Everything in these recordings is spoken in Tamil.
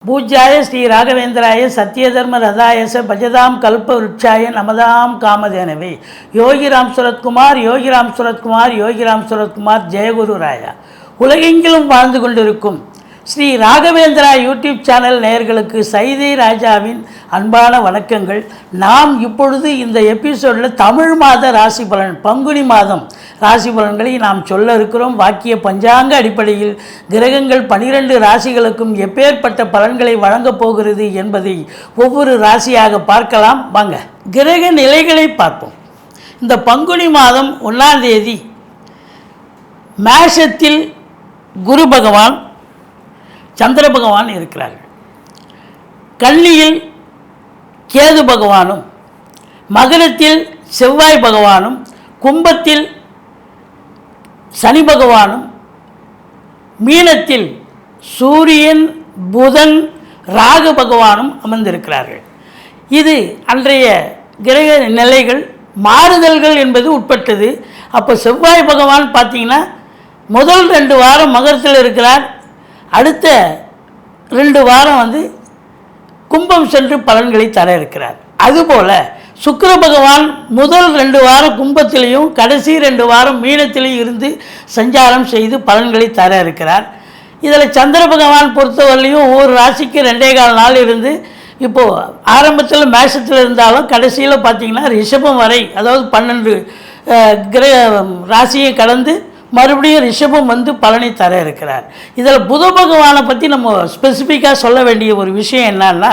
பூஜ்யாய ஸ்ரீ ராகவேந்திராய சத்யதர்ம ரதாயச பஜதாம் கல்ப விருட்சாய நமதாம் காமதேனவே. யோகிராம் சுரத்குமார் யோகிராம் சுரத்குமார் யோகிராம் சுரத்குமார் ஜெயகுரு ராயா. உலகெங்கிலும் வாழ்ந்து கொண்டிருக்கும் ஸ்ரீ ராகவேந்திரா யூடியூப் சேனல் நேயர்களுக்கு சைதை ராஜாவின் அன்பான வணக்கங்கள். நாம் இப்பொழுது இந்த எபிசோடில் தமிழ் மாத ராசி பலன், பங்குனி மாதம் ராசி பலன்களை நாம் சொல்ல இருக்கிறோம். வாக்கிய பஞ்சாங்க அடிப்படையில் கிரகங்கள் 12 ராசிகளுக்கும் எப்பேற்பட்ட பலன்களை வழங்கப் போகிறது என்பதை ஒவ்வொரு ராசியாக பார்க்கலாம். வாங்க கிரக நிலைகளை பார்ப்போம். இந்த பங்குனி மாதம் 1ஆம் தேதி மேஷத்தில் குரு பகவான், சந்திர பகவான் இருக்கிறார்கள். கன்னியில் கேது பகவானும், மகரத்தில் செவ்வாய் பகவானும், கும்பத்தில் சனி பகவானும், மீனத்தில் சூரியன் புதன் ராகு பகவானும் அமர்ந்திருக்கிறார்கள். இது அன்றைய கிரக நிலைகள். மாறுதல்கள் என்பது உட்பட்டது. அப்போ செவ்வாய் பகவான் பார்த்தீங்கன்னா முதல் 2 வாரம் மகரத்தில் இருக்கிறார். அடுத்த 2 வாரம் கும்பம் சென்று பலன்களை தர இருக்கிறார். அதுபோல் சுக்கிர பகவான் முதல் 2 வாரம் கும்பத்திலையும் கடைசி 2 வாரம் மீனத்திலையும் இருந்து சஞ்சாரம் செய்து பலன்களை தர இருக்கிறார். இதில் சந்திர பகவான் பொறுத்தவரையிலையும் ஒவ்வொரு ராசிக்கு 2.25 நாள் இருந்து இப்போது ஆரம்பத்தில் மேஷத்தில் இருந்தாலும் கடைசியில் பார்த்திங்கன்னா ரிஷபம் வரை, அதாவது 12 கிரக ராசியை கடந்து மறுபடியும் ரிஷபம் பலனை தர இருக்கிறார். இதில் புத பகவானை பற்றி நம்ம ஸ்பெசிஃபிக்காக சொல்ல வேண்டிய ஒரு விஷயம் என்னன்னா,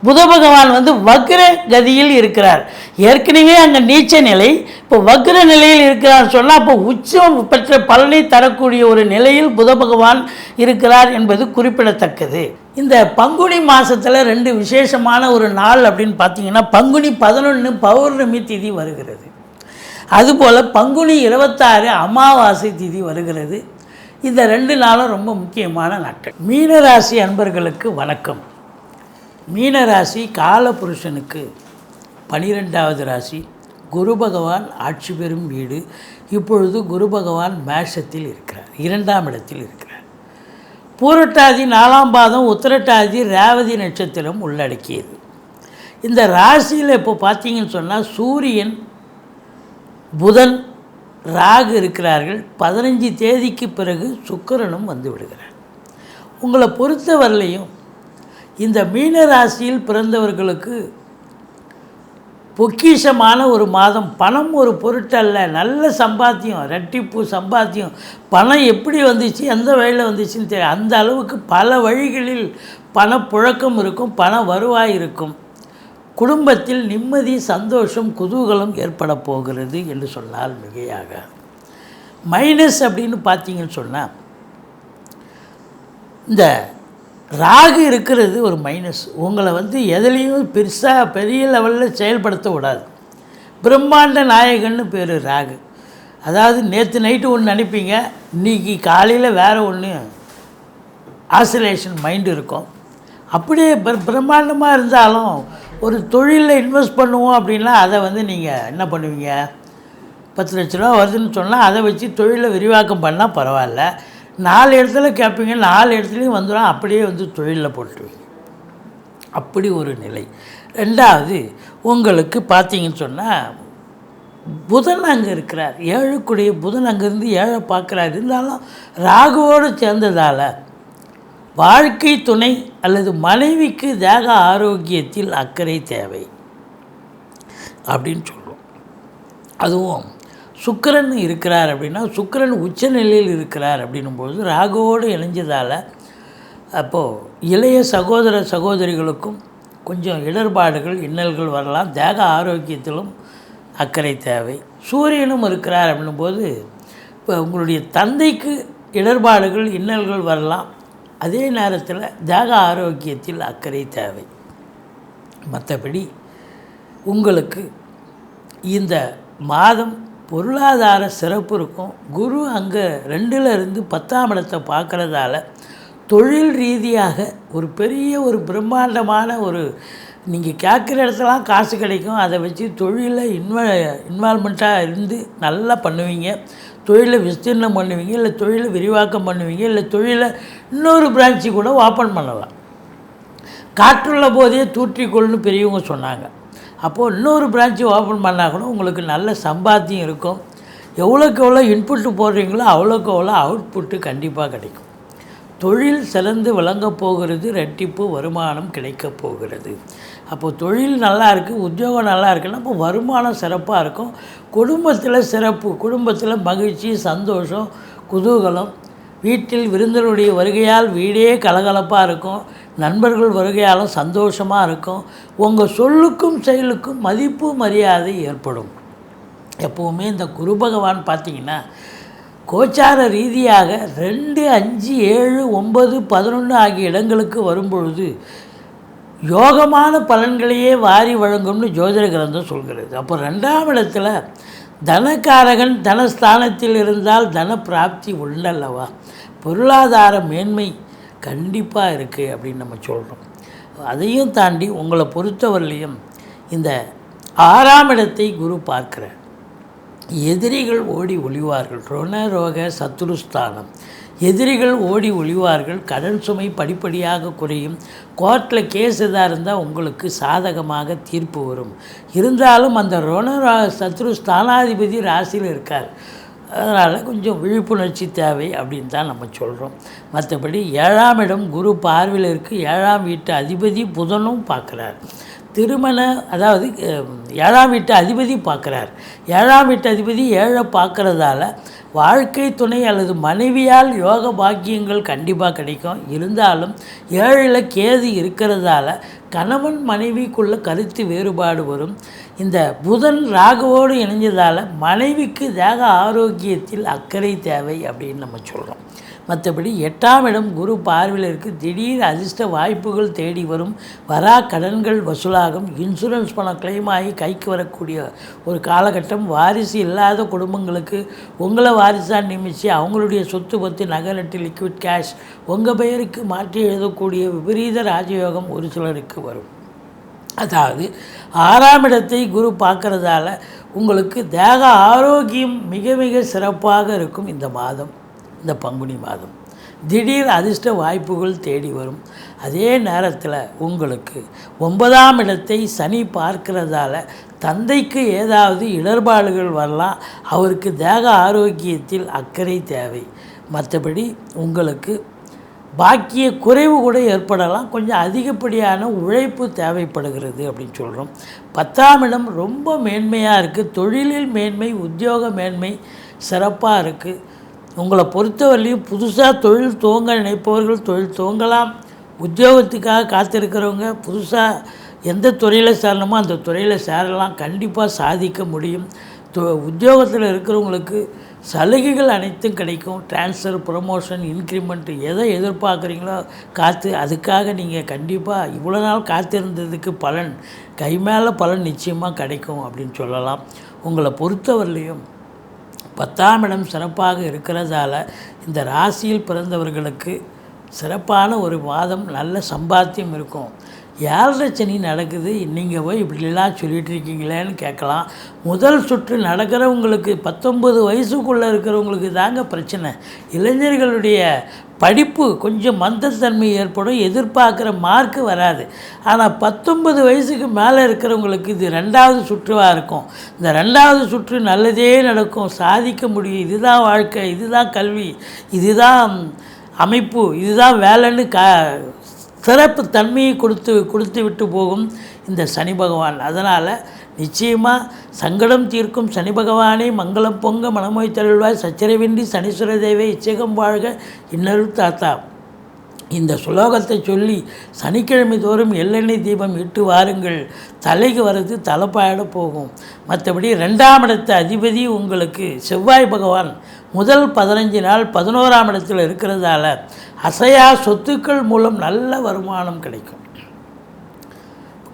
புத பகவான் வக்ர கதியில் இருக்கிறார். ஏற்கனவே அங்கே நீச்ச நிலை, இப்போ வக்ர நிலையில் இருக்கிறார் சொன்னால் அப்போ உச்சம் பெற்ற பலனை தரக்கூடிய ஒரு நிலையில் புத பகவான் இருக்கிறார் என்பது குறிப்பிடத்தக்கது. இந்த பங்குனி மாதத்தில் 2 விசேஷமான ஒரு நாள் அப்படின்னு பார்த்தீங்கன்னா, பங்குனி 11 பௌர்ணமி திதி வருகிறது. அதுபோல் பங்குனி 26 அமாவாசை திதி வருகிறது. இந்த 2 நாளும் ரொம்ப முக்கியமான நாட்கள். மீனராசி அன்பர்களுக்கு வணக்கம். மீனராசி காலபுருஷனுக்கு 12வது ராசி. குரு பகவான் ஆட்சி பெறும் வீடு. இப்பொழுது குரு பகவான் மேஷத்தில் இருக்கிறார், 2ஆம் இடத்தில் இருக்கிறார். பூரட்டாதி 4ஆம் பாதம், உத்திரட்டாதி ரேவதி நட்சத்திரம் உள்ளடக்கியது. இந்த ராசியில் இப்போ பார்த்தீங்கன்னு சொன்னால் சூரியன் புதன் ராகு இருக்கிறார்கள். 15 தேதிக்கு பிறகு சுக்கிரனும் விடுகிறார். உங்களை பொறுத்தவரையிலையும் இந்த மீன ராசியில் பிறந்தவர்களுக்கு பொக்கிஷமான ஒரு மாதம். பணம் ஒரு பொருட்டல்ல, நல்ல சம்பாத்தியம், ரெட்டிப்பு சம்பாத்தியம். பணம் எப்படி வந்துச்சு, எந்த வழியில் வந்துச்சுன்னு தெரியும். அந்த அளவுக்கு பல வழிகளில் பணப்புழக்கம் இருக்கும், பண வருவாய் இருக்கும். குடும்பத்தில் நிம்மதி, சந்தோஷம், குதூகலம் ஏற்பட போகிறது என்று சொன்னால் மிகையாக. மைனஸ் அப்படின்னு பார்த்தீங்கன்னு சொன்னால், இந்த ராகு இருக்கிறது ஒரு மைனஸ். உங்களை எதுலேயும் பெரிய லெவலில் செயல்படுத்த விடாது. பிரம்மாண்ட நாயகன்னு பேர் ராகு. அதாவது நேற்று நைட்டு ஒன்று நினைப்பீங்க, இன்றைக்கி காலையில் வேறு ஒன்று ஆசிலேஷன் மைண்டு இருக்கும். அப்படியே பிரம்மாண்டமாக இருந்தாலும் ஒரு தொழிலில் இன்வெஸ்ட் பண்ணுவோம் அப்படின்னா அதை நீங்கள் என்ன பண்ணுவீங்க, 10 லட்ச ரூபா வருதுன்னு சொன்னால் அதை வச்சு தொழிலை விரிவாக்கம் பண்ணால் பரவாயில்ல. 4 இடத்துல கேட்பீங்க, 4 இடத்துலையும் வந்துடும். அப்படியே தொழிலில் போட்டுருவீங்க. அப்படி ஒரு நிலை. 2வது உங்களுக்கு பார்த்தீங்கன்னு சொன்னால் புதன் அங்கே இருக்கிறார். 7க்குடைய புதன் அங்கேருந்து 7 பார்க்குறாரு. இருந்தாலும் ராகுவோடு சேர்ந்ததால் வாழ்க்கை துணை அல்லது மனைவிக்கு தேக ஆரோக்கியத்தில் அக்கறை தேவை அப்படின்னு சொல்லுவோம். அதுவும் சுக்கிரன் இருக்கிறார் அப்படின்னா, சுக்கிரன் உச்ச நிலையில் இருக்கிறார் அப்படின்னும்போது ராகுவோடு இணைஞ்சதால் அப்போது இளைய சகோதர சகோதரிகளுக்கும் கொஞ்சம் இடர்பாடுகள், இன்னல்கள் வரலாம். தேக ஆரோக்கியத்திலும் அக்கறை தேவை. சூரியனும் இருக்கிறார் அப்படின்னும்போது இப்போ உங்களுடைய தந்தைக்கு இடர்பாடுகள், இன்னல்கள் வரலாம். அதே நேரத்தில் தேக ஆரோக்கியத்தில் அக்கறை தேவை. மற்றபடி உங்களுக்கு இந்த மாதம் பொருளாதார சிறப்பு இருக்கும். குரு அங்கே 2ல் இருந்து 10ஆம் இடத்தை பார்க்குறதால தொழில் ரீதியாக ஒரு பெரிய ஒரு பிரம்மாண்டமான ஒரு நீங்கள் கேட்குற இடத்துலாம் காசு கிடைக்கும். அதை வச்சு தொழிலில் இன்வால்மெண்ட்டாக இருந்து நல்லா பண்ணுவீங்க. தொழிலை விஸ்தீர்ணம் பண்ணுவீங்க, இல்லை தொழிலை விரிவாக்கம் பண்ணுவீங்க, இல்லை தொழிலை இன்னொரு பிரான்ச்சு கூட ஓப்பன் பண்ணலாம். காற்றுள்ள போதே தூற்றிக்கொள்னு பெரியவங்க சொன்னாங்க. அப்போது இன்னொரு பிரான்ச்சு ஓப்பன் பண்ணால் கூட உங்களுக்கு நல்ல சம்பாத்தியம் இருக்கும். எவ்வளோக்கு எவ்வளோ இன்புட்டு போடுறீங்களோ அவ்வளோக்கு எவ்வளோ அவுட்புட்டு கண்டிப்பாக கிடைக்கும். தொழில் சிறந்து விளங்கப் போகிறது, ரெட்டிப்பு வருமானம் கிடைக்கப் போகிறது. அப்போது தொழில் நல்லா இருக்குது, உத்தியோகம் நல்லா இருக்குன்னா அப்போ வருமானம் சிறப்பாக இருக்கும். குடும்பத்தில் சிறப்பு, குடும்பத்தில் மகிழ்ச்சி, சந்தோஷம், குதூகலம். வீட்டில் விருந்தினருடைய வருகையால் வீடே கலகலப்பாக இருக்கும். நண்பர்கள் வருகையாலும் சந்தோஷமாக இருக்கும். உங்கள் சொல்லுக்கும் செயலுக்கும் மதிப்பு மரியாதை ஏற்படும். எப்போவுமே இந்த குரு பகவான் பார்த்திங்கன்னா கோச்சார ரீதியாக 2, 5, 7, 9, 11 ஆகிய இடங்களுக்கு வரும்பொழுது யோகமான பலன்களையே வாரி வழங்கும்னு ஜோதிட கிரந்தம் சொல்கிறது. அப்போ 2ஆம் இடத்துல தனக்காரகன் தனஸ்தானத்தில் இருந்தால் தன பிராப்தி உள்ளல்லவா, பொருளாதார மேன்மை கண்டிப்பாக இருக்குது அப்படின்னு நம்ம சொல்கிறோம். அதையும் தாண்டி உங்களை பொறுத்தவரையிலையும் இந்த 6ஆம் இடத்தை குரு பார்க்கிறார். எதிரிகள் ஓடி ஒளிவார்கள். ருணரோக சத்துருஸ்தானம். எதிரிகள் ஓடி ஒளிவார்கள். கடன் சுமை படிப்படியாக குறையும். கோர்ட்டில் கேஸ் எதாக இருந்தால் உங்களுக்கு சாதகமாக தீர்ப்பு வரும். இருந்தாலும் அந்த ருணரோக சத்ரு ஸ்தானாதிபதி ராசியில் இருக்கார். அதனால் கொஞ்சம் விழிப்புணர்ச்சி தேவை அப்படின்னு தான் நம்ம சொல்கிறோம். மற்றபடி 7ஆம் இடம் குரு பார்வையில் இருக்குது. 7ஆம் வீட்டு அதிபதி புதனும் பார்க்குறார். அதாவது 7ஆம் வீட்டு அதிபதி பார்க்குறார். 7ஆம் வீட்டு அதிபதி 7 பார்க்குறதால வாழ்க்கை துணை அல்லது மனைவியால் யோக பாக்கியங்கள் கண்டிப்பாக கிடைக்கும். இருந்தாலும் 7ல் கேது இருக்கிறதால கணவன் மனைவிக்குள்ள கருத்து வேறுபாடு வரும். இந்த புதன் ராகுவோடு இணைஞ்சதால் மனைவிக்கு தேக ஆரோக்கியத்தில் அக்கறை தேவை அப்படின்னு நம்ம சொல்கிறோம். மற்றபடி 8ஆம் இடம் குரு பார்வையில் இருக்குது. திடீர் அதிர்ஷ்ட வாய்ப்புகள் தேடி வரும். வரா கடன்கள் வசூலாகும். இன்சூரன்ஸ் பணம் கிளைம் ஆகி கைக்கு வரக்கூடிய ஒரு காலகட்டம். வாரிசு இல்லாத குடும்பங்களுக்கு உங்களை வாரிசாக நியமித்து அவங்களுடைய சொத்து பற்றி நகை நட்டு லிக்விட் கேஷ் உங்கள் பெயருக்கு மாற்றி எழுதக்கூடிய விபரீத ராஜயோகம் ஒரு சிலருக்கு வரும். அதாவது 6ஆம் இடத்தை குரு பார்க்குறதால உங்களுக்கு தேக ஆரோக்கியம் மிக மிக சிறப்பாக இருக்கும். இந்த மாதம், இந்த பங்குனி மாதம் திடீர் அதிர்ஷ்ட வாய்ப்புகள் தேடி வரும். அதே நேரத்தில் உங்களுக்கு 9ஆம் இடத்தை சனி பார்க்கிறதால தந்தைக்கு ஏதாவது இடர்பாடுகள் வரலாம். அவருக்கு தேக ஆரோக்கியத்தில் அக்கறை தேவை. மற்றபடி உங்களுக்கு பாக்கிய குறைவு கூட ஏற்படலாம். கொஞ்சம் அதிகப்படியான உழைப்பு தேவைப்படுகிறது அப்படின்னு சொல்கிறோம். 10ஆம் இடம் ரொம்ப மேன்மையாக இருக்குது. தொழிலில் மேன்மை, உத்தியோக மேன்மை சிறப்பாக இருக்குது. உங்களை பொறுத்தவரையிலையும் புதுசாக தொழில் துவங்க நினைப்பவர்கள் தொழில் துவங்கலாம். உத்தியோகத்துக்காக காத்திருக்கிறவங்க புதுசாக எந்த துறையில் சேரணுமோ அந்த துறையில் சேரலாம். கண்டிப்பாக சாதிக்க முடியும். உத்தியோகத்தில் இருக்கிறவங்களுக்கு சலுகைகள் அனைத்தும் கிடைக்கும். ட்ரான்ஸ்ஃபர், ப்ரமோஷன், இன்க்ரிமெண்ட் எதை எதிர்பார்க்குறீங்களோ அதுக்காக நீங்கள் கண்டிப்பாக இவ்வளோ நாள் காத்திருந்ததுக்கு பலன் கை மேலே பலன் நிச்சயமாக கிடைக்கும் அப்படின்னு சொல்லலாம். உங்களை பொறுத்தவரையிலையும் 10ஆம் இடம் சிறப்பாக இருக்கிறதால இந்த ராசியில் பிறந்தவர்களுக்கு சிறப்பான ஒரு மாதம், நல்ல சம்பாத்தியம் இருக்கும். 7 சனி நடக்குது, நீங்கள் போய் இப்படிலாம் சொல்லிகிட்டு இருக்கீங்களேன்னு கேட்கலாம். முதல் சுற்று நடக்கிறவங்களுக்கு 19 வயசுக்குள்ளே இருக்கிறவங்களுக்கு தாங்க பிரச்சனை. இளைஞர்களுடைய படிப்பு கொஞ்சம் மந்தத்தன்மை ஏற்படும். எதிர்பார்க்குற மார்க்கு வராது. ஆனால் 19 வயசுக்கு மேலே இருக்கிறவங்களுக்கு இது 2வது சுற்றுவாக இருக்கும். இந்த 2வது சுற்று நல்லதே நடக்கும், சாதிக்க முடியும். இதுதான் வாழ்க்கை, இதுதான் கல்வி, இதுதான் அமைப்பு, இதுதான் வேலைன்னு சிறப்பு தன்மையை கொடுத்து விட்டு போகும் இந்த சனி பகவான். அதனால் நிச்சயமாக சங்கடம் தீர்க்கும் சனி பகவானே மங்களம் பொங்க மனமோய் தருள்வாய், சச்சரவின்றி சனீஸ்வர தேவை இச்சகம் வாழ்க இன்னருள் தாத்தா. இந்த சுலோகத்தை சொல்லி சனிக்கிழமை தோறும் எள்ளெண்ணெய் தீபம் இட்டு வாருங்கள். தலைக்கு வர்றது தலைப்பாயிட போகும். மற்றபடி 2ஆம் இடத்து அதிபதி உங்களுக்கு செவ்வாய் பகவான் முதல் 15 நாள் 11ஆம் இடத்தில் இருக்கிறதால அசையா சொத்துக்கள் மூலம் நல்ல வருமானம் கிடைக்கும்.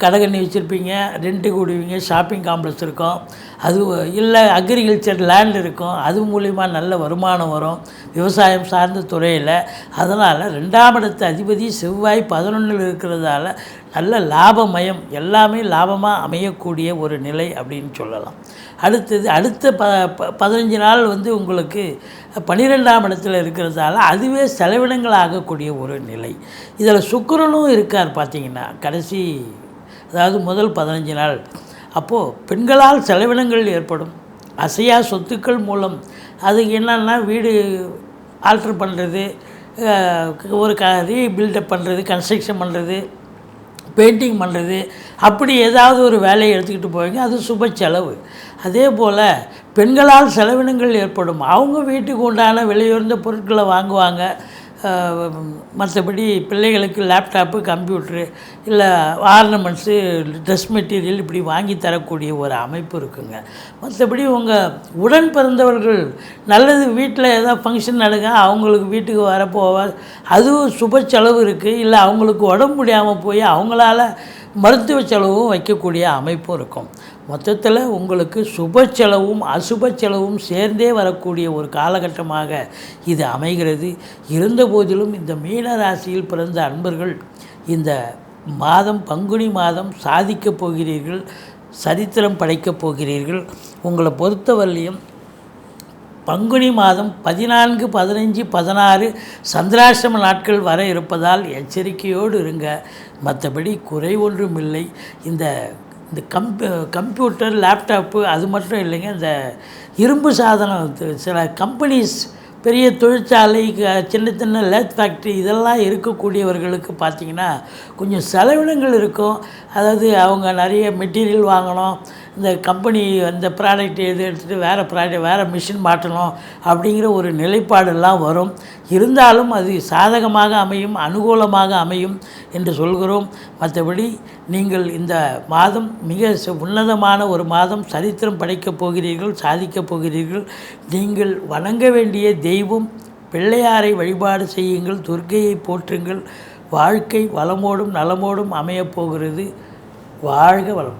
கடைகண்ணி வச்சுருப்பீங்க, ரெண்ட்டுக்கு விடுவீங்க, ஷாப்பிங் காம்ப்ளெக்ஸ் இருக்கும், அது இல்லை அக்ரிகல்ச்சர் லேண்ட் இருக்கும், அது மூலிமா நல்ல வருமானம் வரும் விவசாயம் சார்ந்த துறையில். அதனால் 2ஆம் இடத்து அதிபதி செவ்வாய் 11ல் இருக்கிறதால நல்ல லாபமயம், எல்லாமே லாபமாக அமையக்கூடிய ஒரு நிலை அப்படின்னு சொல்லலாம். அடுத்த 15 நாள் உங்களுக்கு 12ஆம் இடத்துல இருக்கிறதால அதுவே செலவினங்கள் ஆகக்கூடிய ஒரு நிலை. இதில் சுக்கிரனும் இருக்கார் பார்த்திங்கன்னா கடைசி, அதாவது முதல் 15 நாள். அப்போது பெண்களால் செலவினங்கள் ஏற்படும். அசையா சொத்துக்கள் மூலம் அதுக்கு என்னென்னா வீடு ஆல்ட்ரு பண்ணுறது, ஒரு ரீபில்டப் பண்ணுறது, கன்ஸ்ட்ரக்ஷன் பண்ணுறது, பெயிண்டிங் பண்ணுறது, அப்படி ஏதாவது ஒரு வேலையை எடுத்துக்கிட்டு போவீங்க, அது சுப செலவு. அதே போல் பெண்களால் செலவினங்கள் ஏற்படும். அவங்க வீட்டுக்கு உண்டான விலையுயர்ந்த பொருட்களை வாங்குவாங்க. மற்றபடி பிள்ளைகளுக்கு லேப்டாப்பு, கம்ப்யூட்ரு, இல்லை ஆர்னமெண்ட்ஸு, ட்ரெஸ் மெட்டீரியல் இப்படி வாங்கி தரக்கூடிய ஒரு அமைப்பு இருக்குங்க. மற்றபடி உங்கள் உடன் பிறந்தவர்கள் நல்லது, வீட்டில் ஏதாவது ஃபங்க்ஷன் நடங்க, அவங்களுக்கு வீட்டுக்கு வரப்போவ அதுவும் சுப செலவு இருக்குது. இல்லை அவங்களுக்கு உடம்பு முடியாமல் போய் அவங்களால மருத்துவ செலவும் வைக்கக்கூடிய அமைப்பும் இருக்கும். மொத்தத்தில் உங்களுக்கு சுப செலவும் அசுப செலவும் சேர்ந்தே வரக்கூடிய ஒரு காலகட்டமாக இது அமைகிறது. இருந்த போதிலும் இந்த மீன ராசியில் பிறந்த அன்பர்கள் இந்த மாதம், பங்குனி மாதம் சாதிக்கப் போகிறீர்கள், சரித்திரம் படைக்கப் போகிறீர்கள். உங்களை பொறுத்தவரையிலையும் பங்குனி மாதம் 14, 15, 16 சந்திராசிரம நாட்கள் வர இருப்பதால் எச்சரிக்கையோடு இருங்க. மற்றபடி குறை ஒன்றும் இல்லை. இந்த கம்ப்யூட்டர், லேப்டாப்பு அது மட்டும் இல்லைங்க, இந்த இரும்பு சாதனம், சில கம்பெனிஸ், பெரிய தொழிற்சாலை, சின்ன சின்ன லேத் ஃபேக்ட்ரி இதெல்லாம் இருக்கக்கூடியவர்களுக்கு பார்த்திங்கன்னா கொஞ்சம் செலவினங்கள் இருக்கும். அதாவது அவங்க நிறைய மெட்டீரியல் வாங்கணும், இந்த கம்பெனி அந்த ப்ராடக்ட் எடுத்துகிட்டு வேறு மிஷின் மாட்டணும் அப்படிங்கிற ஒரு நிலைப்பாடெல்லாம் வரும். இருந்தாலும் அது சாதகமாக அமையும், அனுகூலமாக அமையும் என்று சொல்கிறோம். மற்றபடி நீங்கள் இந்த மாதம் மிக உன்னதமான ஒரு மாதம், சரித்திரம் படைக்கப் போகிறீர்கள், சாதிக்கப் போகிறீர்கள். நீங்கள் வணங்க வேண்டிய தெய்வம் பிள்ளையாரை வழிபாடு செய்யுங்கள், துர்க்கையை போற்றுங்கள். வாழ்க்கை வளமோடும் நலமோடும் அமையப் போகிறது. வாழ்க வளம்.